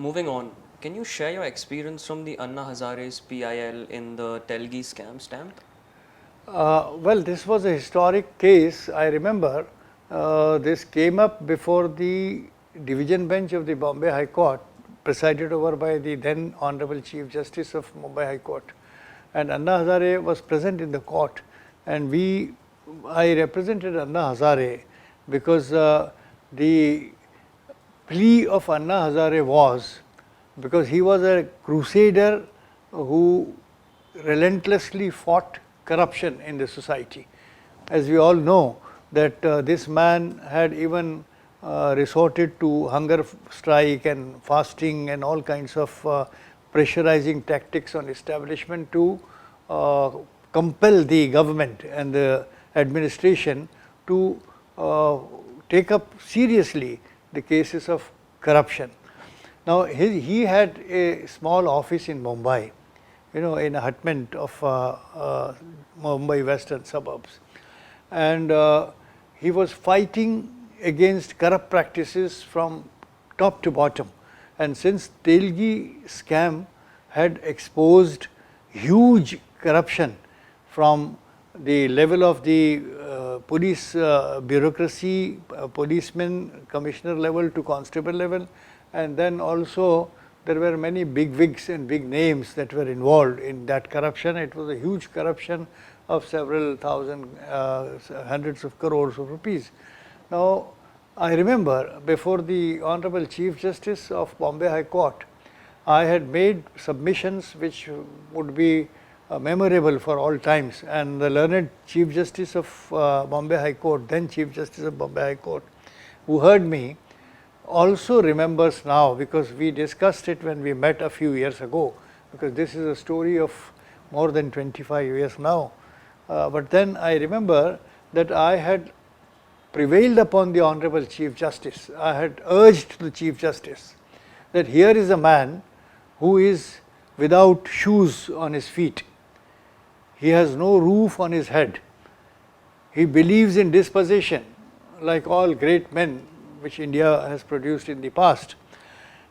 Moving on, can you share your experience from the Anna Hazare's PIL in the Telgi scam stamp? Well, this was a historic case. I remember this came up before the division bench of the Bombay High Court, presided over by the then Honorable Chief Justice of Mumbai High Court. And Anna Hazare was present in the court, and I represented Anna Hazare because the plea of Anna Hazare was because he was a crusader who relentlessly fought corruption in the society. As we all know that this man had even resorted to hunger strike and fasting and all kinds of pressurizing tactics on establishment to compel the government and the administration to take up seriously the cases of corruption. Now, he had a small office in Mumbai, in a hutment of Mumbai western suburbs, and he was fighting against corrupt practices from top to bottom. And since Telgi scam had exposed huge corruption from the level of the police bureaucracy, policeman, commissioner level to constable level, and then also there were many big wigs and big names that were involved in that corruption. It was a huge corruption of several thousand, hundreds of crores of rupees. Now, I remember before the Honorable Chief Justice of Bombay High Court, I had made submissions which would be memorable for all times, and the learned Chief Justice of Bombay High Court, then Chief Justice of Bombay High Court, who heard me, also remembers now, because we discussed it when we met a few years ago, because this is a story of more than 25 years now. But then I remember that I had prevailed upon the Honorable Chief Justice. I had urged the Chief Justice that here is a man who is without shoes on his feet. He has no roof on his head. He believes in dispossession like all great men which India has produced in the past.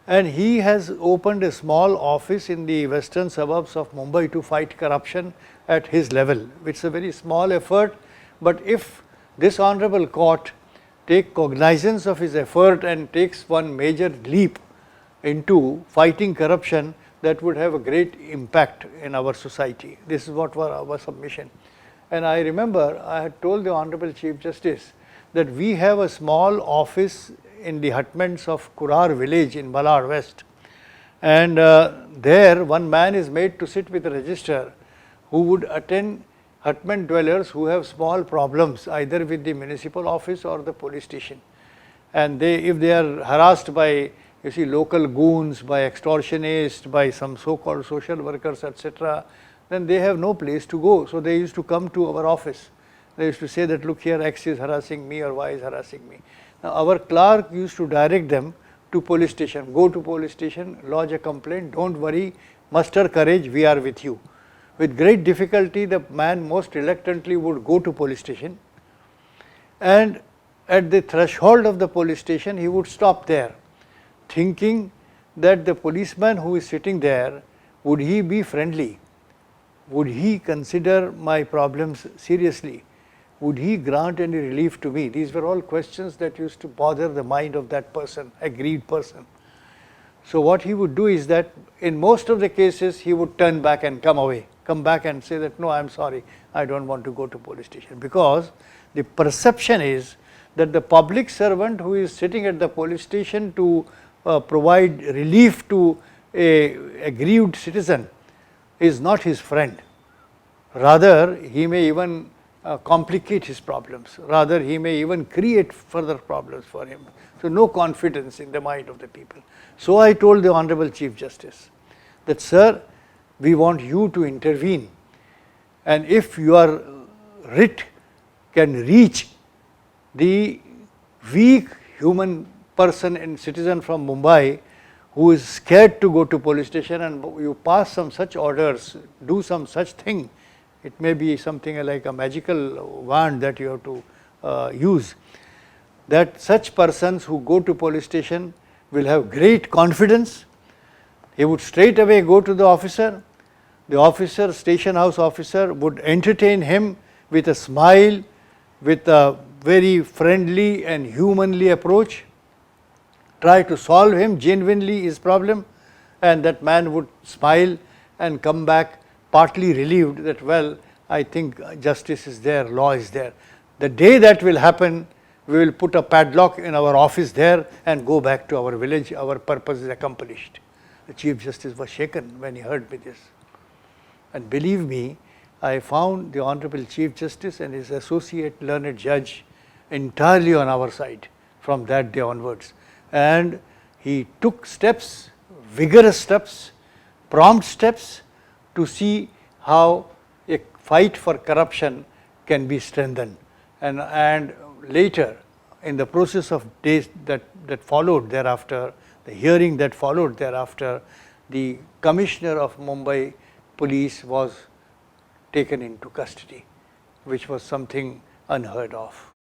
And he has opened a small office in the western suburbs of Mumbai to fight corruption at his level, which is a very small effort. But if this honorable court take cognizance of his effort and takes one major leap into fighting corruption, that would have a great impact in our society. This is what was our submission. And I remember I had told the Honorable Chief Justice that we have a small office in the hutments of Kurar village in Malad West, and there one man is made to sit with a registrar who would attend hutment dwellers who have small problems either with the municipal office or the police station, and if they are harassed by local goons, by extortionists, by some so-called social workers, etc., then they have no place to go. So they used to come to our office. They used to say that, look here, X is harassing me or Y is harassing me. Now our clerk used to direct them to police station. Go to police station, lodge a complaint, don't worry, muster courage, we are with you. With great difficulty, the man most reluctantly would go to police station, and at the threshold of the police station he would stop there, thinking that the policeman who is sitting there, would he be friendly? Would he consider my problems seriously? Would he grant any relief to me? These were all questions that used to bother the mind of that person, aggrieved person. So what he would do is that in most of the cases he would turn back and come away, come back and say that, no, I am sorry, I don't want to go to police station, because the perception is that the public servant who is sitting at the police station to provide relief to a aggrieved citizen is not his friend. Rather, he may even complicate his problems. Rather, he may even create further problems for him. So, no confidence in the mind of the people. So, I told the Honorable Chief Justice that, sir, we want you to intervene, and if your writ can reach the weak human person and citizen from Mumbai who is scared to go to police station, and you pass some such orders, do some such thing, it may be something like a magical wand that you have to use, that such persons who go to police station will have great confidence He would straight away go to the officer. The officer, station house officer, would entertain him with a smile, with a very friendly and humanly approach, try to solve him genuinely his problem, and that man would smile and come back partly relieved that, well, I think justice is there, law is there. The day that will happen, we will put a padlock in our office there and go back to our village, our purpose is accomplished. The Chief Justice was shaken when he heard me this. And believe me, I found the Honorable Chief Justice and his associate learned judge entirely on our side from that day onwards. And he took steps, vigorous steps, prompt steps to see how a fight for corruption can be strengthened. And later, in the process of days that followed thereafter, the hearing that followed thereafter, the Commissioner of Mumbai Police was taken into custody, which was something unheard of.